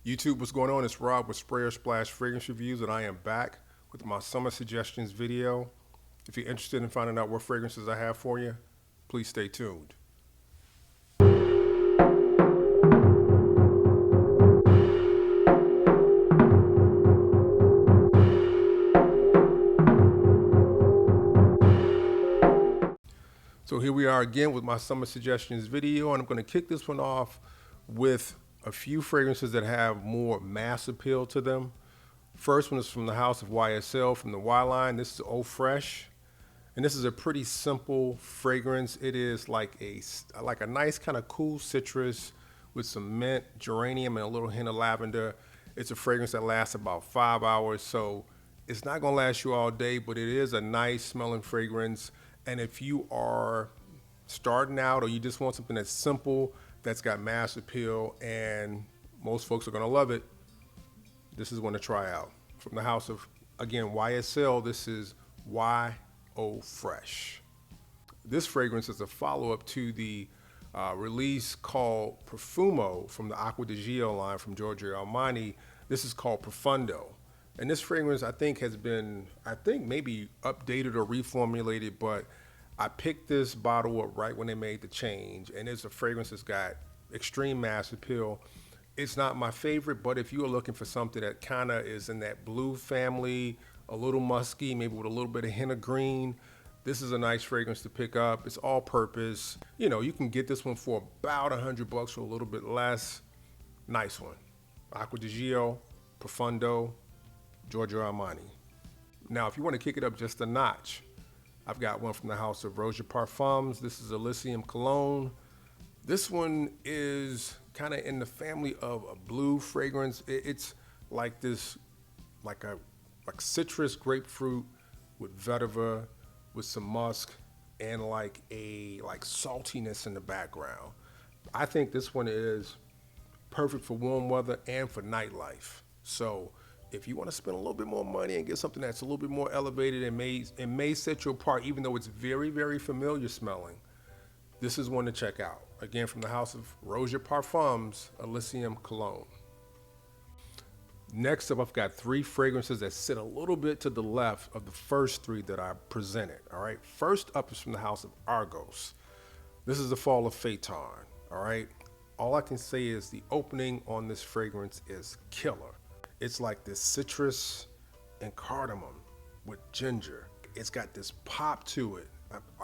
YouTube, what's going on? It's Rob with Sprayer Splash Fragrance Reviews, and I am back with my summer suggestions video. If you're interested in finding out what fragrances I have for you, please stay tuned. So here we are again with my summer suggestions video, and I'm going to kick this one off with a few fragrances that have more mass appeal to them. First one is from the house of YSL from the Y line. This is Eau Fraiche, and this is a pretty simple fragrance. It is like a nice kind of cool citrus with some mint, geranium, and a little hint of lavender. It's a fragrance that lasts about 5 hours, so it's not going to last you all day, but it is a nice smelling fragrance. And if you are starting out or you just want something that's simple, that's got mass appeal, and most folks are going to love it, this is one to try out. From the house of, again, YSL, this is Y Eau Fraiche. This fragrance is a follow-up to the release called Profumo from the Acqua di Gio line from Giorgio Armani. This is called Profondo. And this fragrance, I think, has been, maybe updated or reformulated, but I picked this bottle up right when they made the change, and it's a fragrance that's got extreme mass appeal. It's not my favorite, but if you are looking for something that kind of is in that blue family, a little musky, maybe with a little bit of hint of green, this is a nice fragrance to pick up. It's all purpose. You know, you can get this one for about $100 or a little bit less. Nice one. Acqua di Gio, Profondo, Giorgio Armani. Now, if you want to kick it up just a notch, I've got one from the house of Roja Parfums. This is Elysium Cologne. This one is kind of in the family of a blue fragrance. It's like this, like citrus grapefruit with vetiver, with some musk, and like saltiness in the background. I think this one is perfect for warm weather and for nightlife. So if you want to spend a little bit more money and get something that's a little bit more elevated and may set you apart, even though it's very, very familiar smelling, this is one to check out. Again, from the house of Roja Parfums, Elysium Cologne. Next up, I've got three fragrances that sit a little bit to the left of the first three that I presented, all right? First up is from the house of Argos. This is the Fall of Phaeton, all right? All I can say is the opening on this fragrance is killer. It's like this citrus and cardamom with ginger. It's got this pop to it.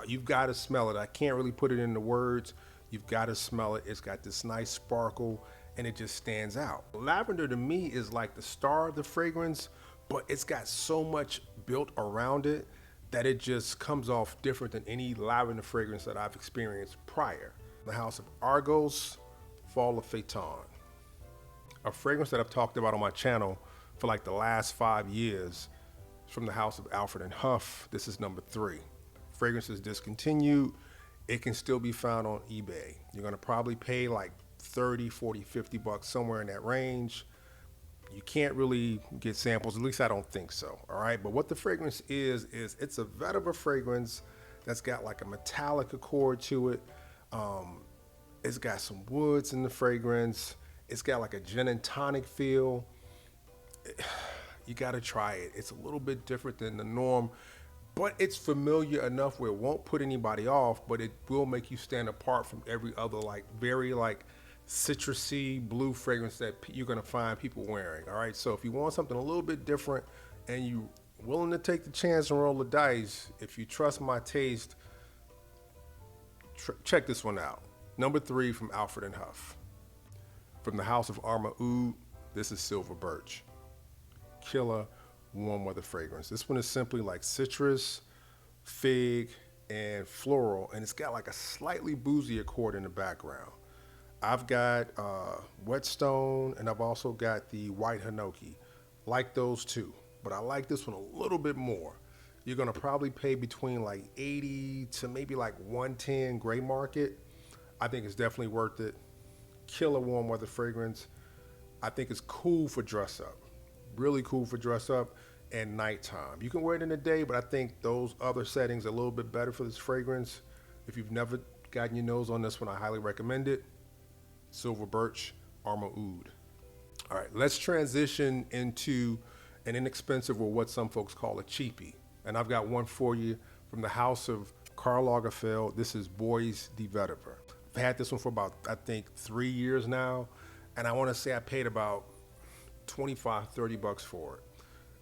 You've got to smell it. I can't really put it into words. You've got to smell it. It's got this nice sparkle, and it just stands out. Lavender to me is like the star of the fragrance, but it's got so much built around it that it just comes off different than any lavender fragrance that I've experienced prior. The house of Argos, Fall of Phaeton. A fragrance that I've talked about on my channel for like the last 5 years from the house of Alfred & Huff. This is number 3. Fragrance is discontinued. It can still be found on eBay. You're gonna probably pay like 30, 40, 50 bucks, somewhere in that range. You can't really get samples, at least I don't think so, all right? But what the fragrance is it's a vetiver fragrance that's got like a metallic accord to it. It's got some woods in the fragrance. It's got like a gin and tonic feel. You gotta try it. It's a little bit different than the norm, but it's familiar enough where it won't put anybody off, but it will make you stand apart from every other very citrusy blue fragrance that you're gonna find people wearing, all right? So if you want something a little bit different and you willing to take the chance and roll the dice, if you trust my taste, check this one out. Number 3 from Alfred & Huff. From the house of Arma Oud, this is Silver Birch. Killer warm weather fragrance. This one is simply like citrus, fig, and floral, and it's got like a slightly boozy accord in the background. I've got Whetstone, and I've also got the White Hinoki. Like those two, but I like this one a little bit more. You're gonna probably pay between like 80 to maybe like 110 gray market. I think it's definitely worth it. Killer warm weather fragrance. I think it's cool for dress up. Really cool for dress up and nighttime. You can wear it in the day, but I think those other settings are a little bit better for this fragrance. If you've never gotten your nose on this one, I highly recommend it. Silver Birch, Arma Oud. All right, let's transition into an inexpensive, or what some folks call a cheapie. And I've got one for you from the house of Karl Lagerfeld. This is Boys de Vetiver. I've had this one for about, I think, 3 years now. And I want to say I paid about 25, 30 bucks for it.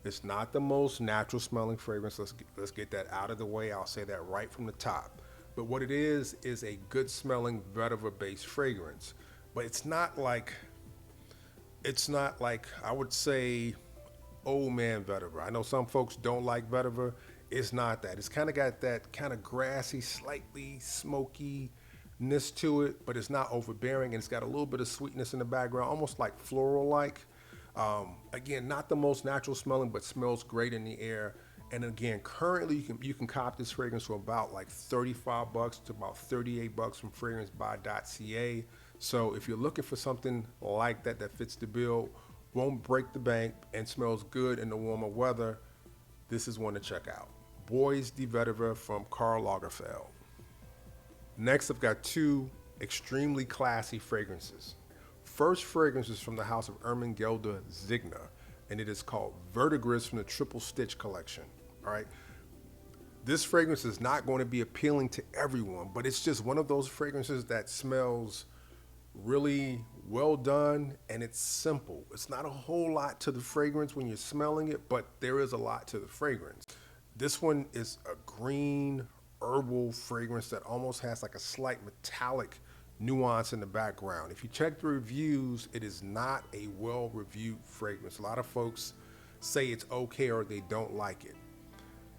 It's not the most natural smelling fragrance. Let's get that out of the way. I'll say that right from the top. But what it is a good smelling vetiver based fragrance. But it's not like I would say old man vetiver. I know some folks don't like vetiver. It's not that. It's kind of got that kind of grassy, slightly smokiness to it, but it's not overbearing, and it's got a little bit of sweetness in the background, almost like floral-like. Again, not the most natural smelling, but smells great in the air. And again, currently you can cop this fragrance for about like 35 bucks to about 38 bucks from FragranceBuy.ca. So if you're looking for something like that that fits the bill, won't break the bank, and smells good in the warmer weather, this is one to check out. Boys de Vetiver from Karl Lagerfeld. Next, I've got two extremely classy fragrances. First fragrance is from the house of Ermengelder Ziegner, and it is called Verdigris from the Triple Stitch collection. All right. This fragrance is not going to be appealing to everyone, but it's just one of those fragrances that smells really well done, and it's simple. It's not a whole lot to the fragrance when you're smelling it, but there is a lot to the fragrance. This one is a green herbal fragrance that almost has like a slight metallic nuance in the background. If you check the reviews, it is not a well-reviewed fragrance. A lot of folks say it's okay or they don't like it.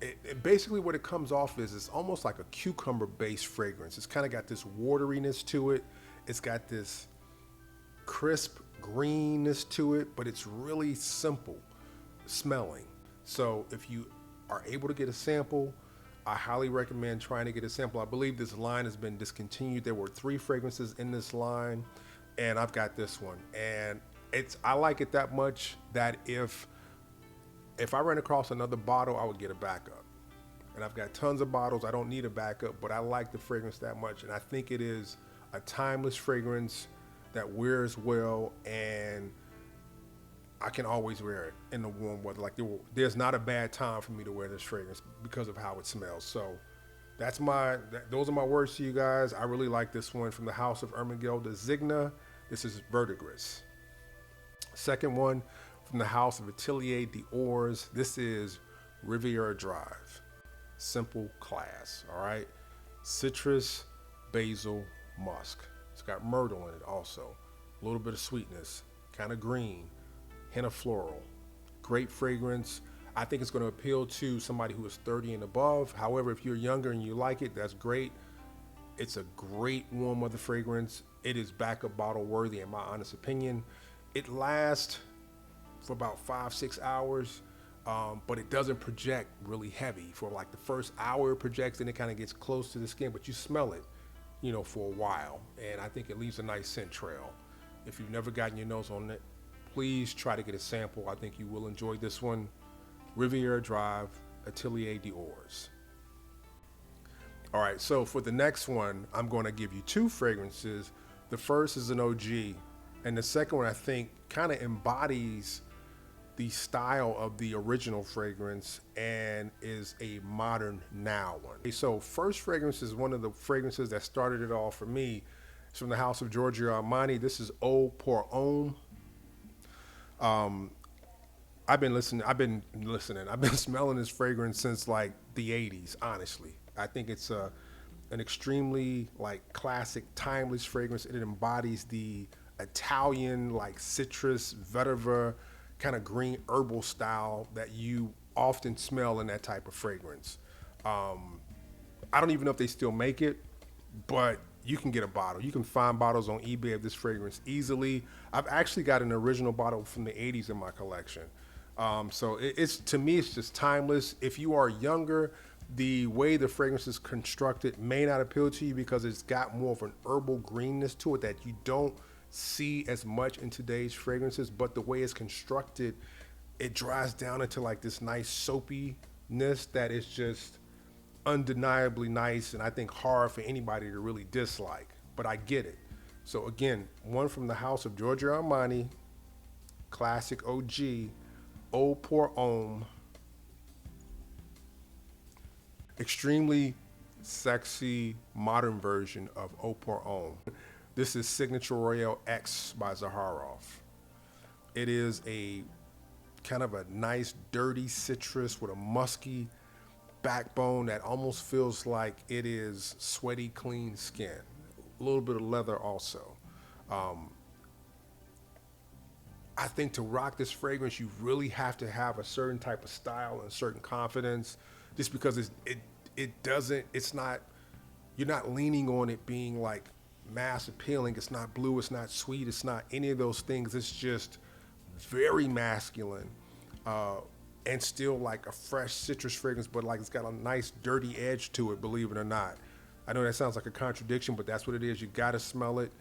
It basically what it comes off is it's almost like a cucumber-based fragrance. It's kind of got this wateriness to it. It's got this crisp greenness to it, but it's really simple smelling. So if you are able to get a sample, I highly recommend trying to get a sample. I believe this line has been discontinued. There were 3 fragrances in this line, and I've got this one. And I like it that much that if I ran across another bottle, I would get a backup. And I've got tons of bottles. I don't need a backup, but I like the fragrance that much. And I think it is a timeless fragrance that wears well, and I can always wear it in the warm weather. Like there's not a bad time for me to wear this fragrance because of how it smells. So those are my words to you guys. I really like this one from the house of Ermengelder Ziegner. This is Verdigris. Second one from the house of Atelier d'Ors. This is Riviera Drive. Simple class, all right? Citrus, basil, musk. It's got myrtle in it also. A little bit of sweetness, kind of green, hint of floral. Great fragrance. I think it's going to appeal to somebody who is 30 and above. However, if you're younger and you like it, that's great. It's a great warm weather fragrance. It is backup bottle worthy in my honest opinion. It lasts for about 5-6 hours, but it doesn't project really heavy. For like the first hour it projects, and it kind of gets close to the skin, but you smell it, for a while. And I think it leaves a nice scent trail. If you've never gotten your nose on it, please try to get a sample. I think you will enjoy this one. Riviera Drive, Atelier d'Ors. All right, so for the next one, I'm going to give you 2 fragrances. The first is an OG, and the second one I think kind of embodies the style of the original fragrance and is a modern now one. So first fragrance is one of the fragrances that started it all for me. It's from the house of Giorgio Armani. This is Eau pour Homme. I've been smelling this fragrance since like the 80s, honestly. I think it's an extremely like classic, timeless fragrance. It embodies the Italian like citrus, vetiver, kind of green herbal style that you often smell in that type of fragrance. I don't even know if they still make it, but you can get a bottle. You can find bottles on eBay of this fragrance easily. I've actually got an original bottle from the 80s in my collection. So to me, it's just timeless. If you are younger, the way the fragrance is constructed may not appeal to you because it's got more of an herbal greenness to it that you don't see as much in today's fragrances, but the way it's constructed, it dries down into like this nice soapiness that is just undeniably nice, and I think hard for anybody to really dislike, but I get it. So again, one from the house of Giorgio Armani, classic OG, Eau pour Homme. Extremely sexy modern version of Eau pour Homme. This is Signature Royale X by Zaharoff. It is a kind of a nice dirty citrus with a musky backbone that almost feels like it is sweaty clean skin. A little bit of leather also. I think to rock this fragrance, you really have to have a certain type of style and certain confidence, just because it's not, you're not leaning on it being like mass appealing. It's not blue, it's not sweet, it's not any of those things. It's just very masculine, and still like a fresh citrus fragrance, but like it's got a nice dirty edge to it, believe it or not. I know that sounds like a contradiction, but that's what it is. You gotta smell it.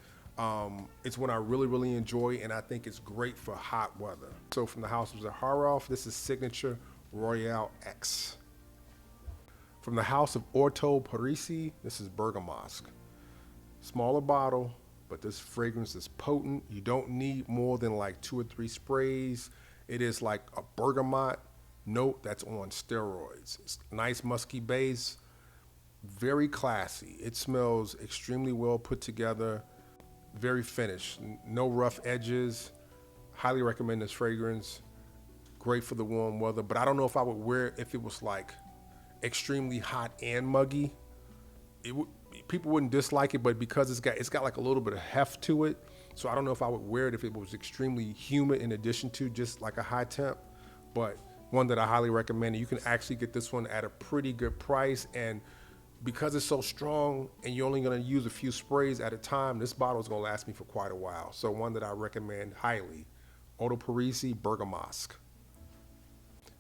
It's one I really enjoy, and I think it's great for hot weather. So from the house of Zaharoff, this is Signature Royale X. From the house of Orto Parisi, this is Bergamasque. Smaller bottle, but this fragrance is potent. You don't need more than like 2 or 3 sprays. It is like a bergamot note that's on steroids. It's nice musky base, very classy. It smells extremely well put together, very finished, no rough edges. Highly recommend this fragrance. Great for the warm weather, but I don't know if I would wear it if it was like extremely hot and muggy. People wouldn't dislike it, but because it's got like a little bit of heft to it, so I don't know if I would wear it if it was extremely humid in addition to just like a high temp. But one that I highly recommend. You can actually get this one at a pretty good price, and because it's so strong and you're only going to use a few sprays at a time, this bottle is going to last me for quite a while. So one that I recommend highly, Orto Parisi Bergamasque.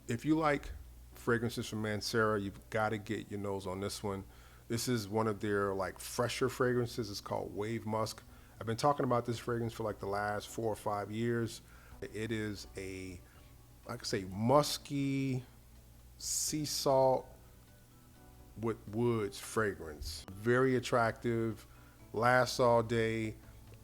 If you like fragrances from Mancera, you've got to get your nose on this one. This is one of their like fresher fragrances. It's called Wave Musk. I've been talking about this fragrance for like the last 4 or 5 years. It is a, like I say, musky sea salt with woods fragrance. Very attractive, lasts all day.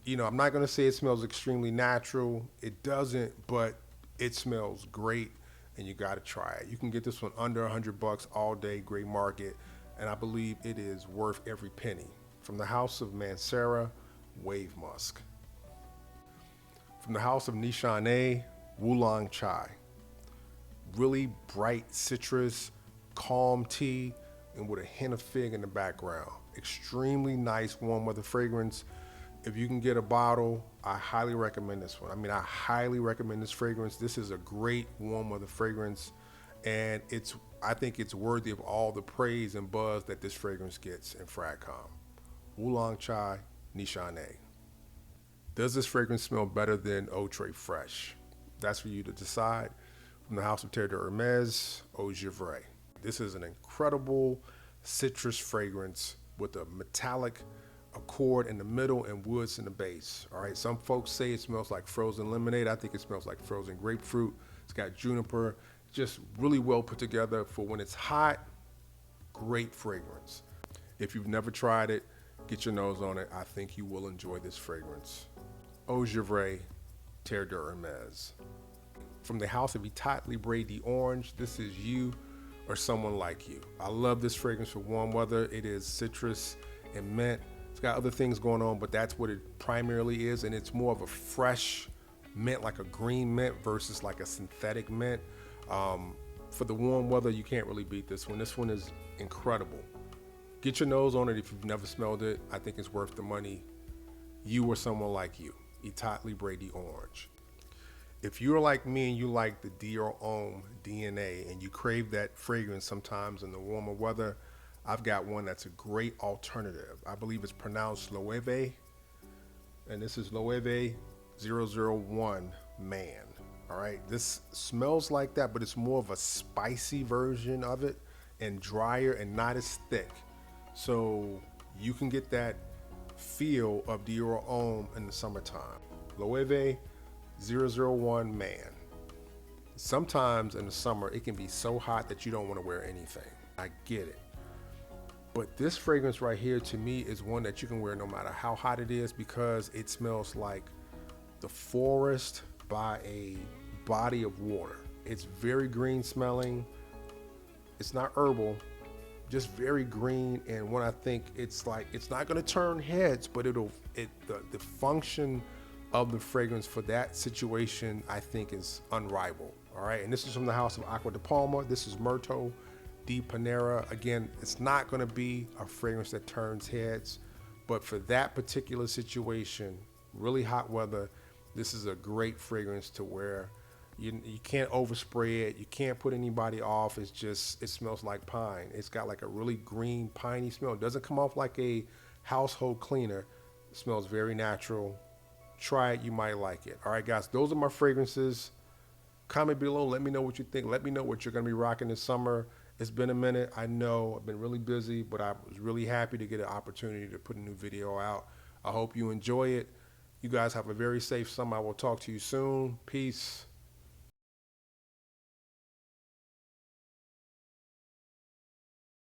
You know, I'm not gonna say it smells extremely natural. It doesn't, but it smells great, and you gotta try it. You can get this one under $100 all day, great market, and I believe it is worth every penny. From the house of Mancera, Wave Musk. From the house of Nishane, Wulong Chai. Really bright citrus, calm tea, and with a hint of fig in the background. Extremely nice warm weather fragrance. If you can get a bottle, I highly recommend this one. I mean, I highly recommend this fragrance. This is a great warm weather fragrance, and I think it's worthy of all the praise and buzz that this fragrance gets in FragCom. Wulong Chai, Nishane. Does this fragrance smell better than Eau Très Fresh? That's for you to decide. From the house of Terre de Hermes, Eau Givray. This is an incredible citrus fragrance with a metallic accord in the middle and woods in the base. All right, some folks say it smells like frozen lemonade. I think it smells like frozen grapefruit. It's got juniper, just really well put together for when it's hot. Great fragrance. If you've never tried it, get your nose on it. I think you will enjoy this fragrance. Eau Givray, Terre de Hermes. From the house of Etat Libre d'Orange, this is You or Someone Like You. I love this fragrance for warm weather. It is citrus and mint. It's got other things going on, but that's what it primarily is, and it's more of a fresh mint, like a green mint versus like a synthetic mint. For the warm weather, you can't really beat this one. This one is incredible. Get your nose on it if you've never smelled it. I think it's worth the money. You or Someone Like You, Etat Libre d'Orange. If you're like me and you like the Dior Homme DNA and you crave that fragrance sometimes in the warmer weather, I've got one that's a great alternative. I believe it's pronounced Loewe, and this is Loewe 001 Man. All right, this smells like that, but it's more of a spicy version of it and drier and not as thick. So you can get that feel of Dior Homme in the summertime. Loewe 001 Man. Sometimes in the summer, it can be so hot that you don't want to wear anything. I get it. But this fragrance right here, to me, is one that you can wear no matter how hot it is, because it smells like the forest, by a body of water. It's very green smelling. It's not herbal, just very green. And when I think it's like, it's not going to turn heads, but the function of the fragrance for that situation, I think, is unrivaled. All right. And this is from the house of Acqua di Palma. This is Myrto di Panera. Again, it's not going to be a fragrance that turns heads, but for that particular situation, really hot weather, this is a great fragrance to wear. You can't overspray it. You can't put anybody off. It's just, it smells like pine. It's got like a really green, piney smell. It doesn't come off like a household cleaner. It smells very natural. Try it. You might like it. All right, guys, those are my fragrances. Comment below. Let me know what you think. Let me know what you're going to be rocking this summer. It's been a minute. I know I've been really busy, but I was really happy to get an opportunity to put a new video out. I hope you enjoy it. You guys have a very safe summer. I will talk to you soon. Peace.